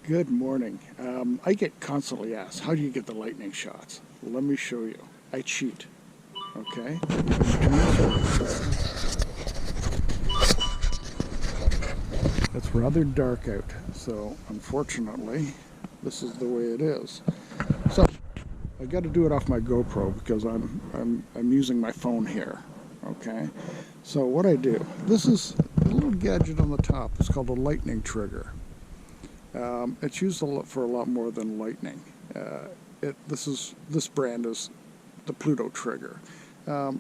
Good morning. I get constantly asked, how do you get the lightning shots? Well, let me show you. I cheat. Okay? It's rather dark out, so unfortunately, this is the way it is. So, I got to do it off my GoPro because I'm using my phone here. Okay? So what I do, this is a little gadget on the top. It's called a lightning trigger. It's used for a lot more than lightning. This brand is the Pluto trigger.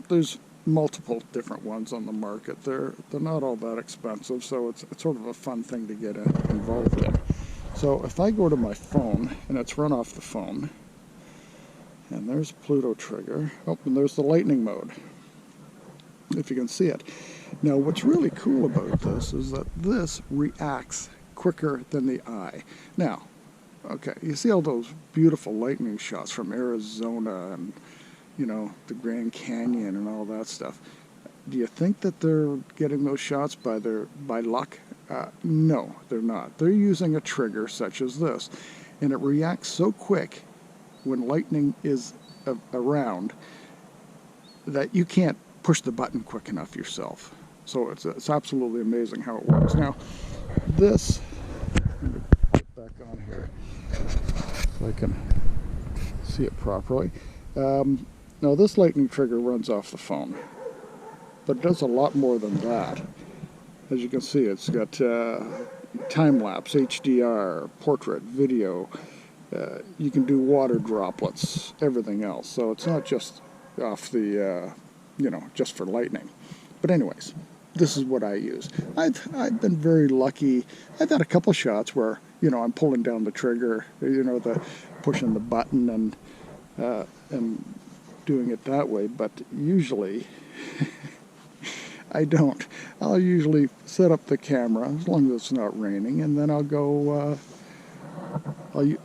There's multiple different ones on the market. They're not all that expensive, so it's sort of a fun thing to get involved in. So if I go to my phone, and it's run off the phone, and there's Pluto trigger. Oh, and there's the lightning mode, if you can see it. Now what's really cool about this is that this reacts quicker than the eye. Now, okay, you see all those beautiful lightning shots from Arizona and, you know, the Grand Canyon and all that stuff. Do you think that they're getting those shots by luck? No, they're not. They're using a trigger such as this, and it reacts so quick when lightning is around that you can't push the button quick enough yourself. So it's absolutely amazing how it works. Now, this, let me get back on here so I can see it properly. Now this lightning trigger runs off the phone, but it does a lot more than that. As you can see, it's got time-lapse, HDR, portrait, video. You can do water droplets, everything else. So it's not just off the, just for lightning. But anyways, this is what I use. I've been very lucky. I've had a couple shots where, I'm pulling down the trigger, pushing the button and doing it that way. But usually, I don't. I'll usually set up the camera as long as it's not raining, and then I'll go.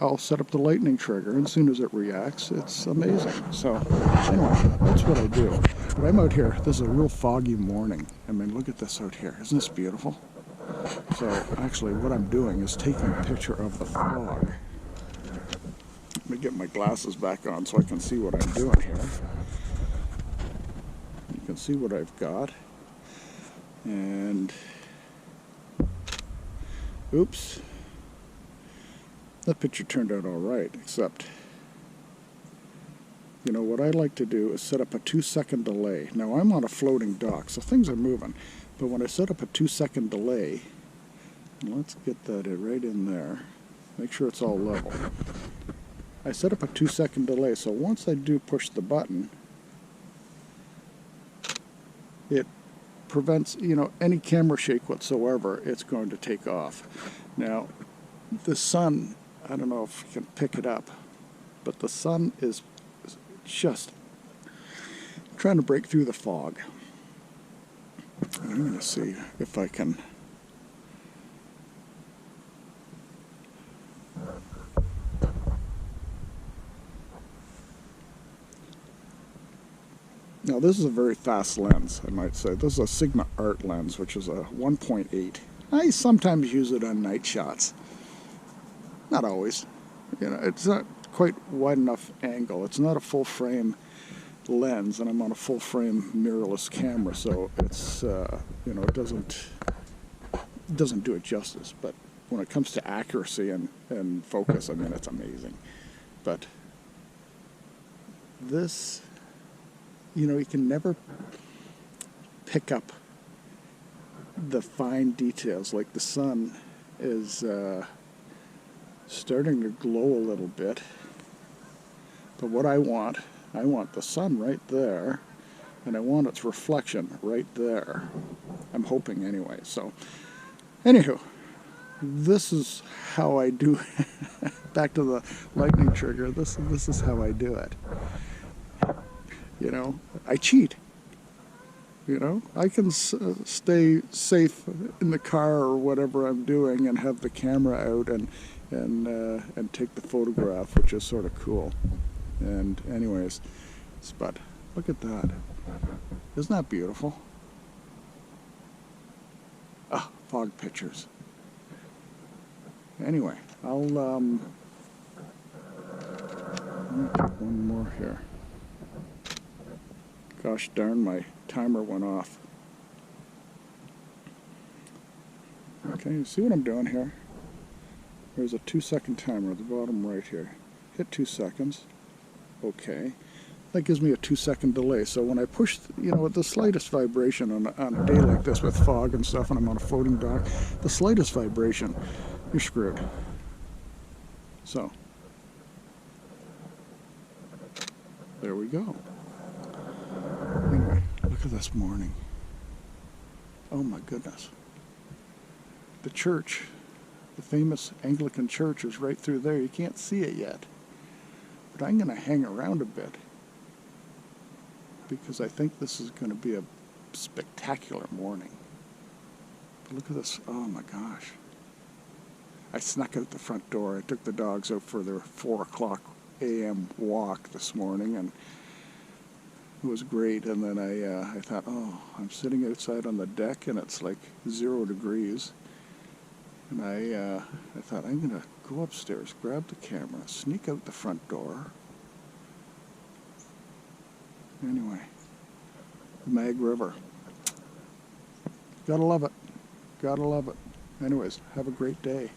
I'll set up the lightning trigger, and as soon as it reacts, it's amazing. So, anyway, that's what I do. But I'm out here. This is a real foggy morning. I mean, look at this out here. Isn't this beautiful? So, actually, what I'm doing is taking a picture of the fog. Let me get my glasses back on so I can see what I'm doing here. You can see what I've got. And, oops. That picture turned out all right, except, what I like to do is set up a 2-second delay. Now, I'm on a floating dock, so things are moving. But when I set up a 2-second delay, let's get that right in there. Make sure it's all level. I set up a 2-second delay, so once I do push the button, it prevents, any camera shake whatsoever. It's going to take off. Now, the sun, I don't know if you can pick it up, but the sun is just trying to break through the fog. I'm going to see if I can. Now this is a very fast lens, I might say. This is a Sigma Art lens, which is a 1.8. I sometimes use it on night shots. Not always. It's not quite wide enough angle. It's not a full frame lens, and I'm on a full frame mirrorless camera, so it's it doesn't do it justice. But when it comes to accuracy and focus, I mean, it's amazing. But this, you can never pick up the fine details. Like the sun is starting to glow a little bit, but what I want the sun right there, and I want its reflection right there. I'm hoping anyway. So, anywho, this is how I do. Back to the lightning trigger. This is how I do it. I cheat. I can stay safe in the car or whatever I'm doing and have the camera out and take the photograph, which is sort of cool. And anyways, but look at that. Isn't that beautiful? Fog pictures. Anyway. I'll let me take one more here. Gosh darn, my timer went off. Okay, you see what I'm doing here? There's a 2-second timer at the bottom right here. Hit 2 seconds. Okay. That gives me a 2-second delay. So when I push, with the slightest vibration on a day like this with fog and stuff, and I'm on a floating dock, the slightest vibration, you're screwed. So, there we go. Anyway, look at this morning. Oh my goodness. The church, the famous Anglican church, is right through there. You can't see it yet. But I'm going to hang around a bit, because I think this is going to be a spectacular morning. But look at this. Oh my gosh. I snuck out the front door. I took the dogs out for their 4 o'clock a.m. walk this morning, and it was great. And then I thought, oh, I'm sitting outside on the deck, and it's like 0 degrees. And I thought, I'm going to go upstairs, grab the camera, sneak out the front door. Anyway, the Mag River. Gotta love it. Gotta love it. Anyways, have a great day.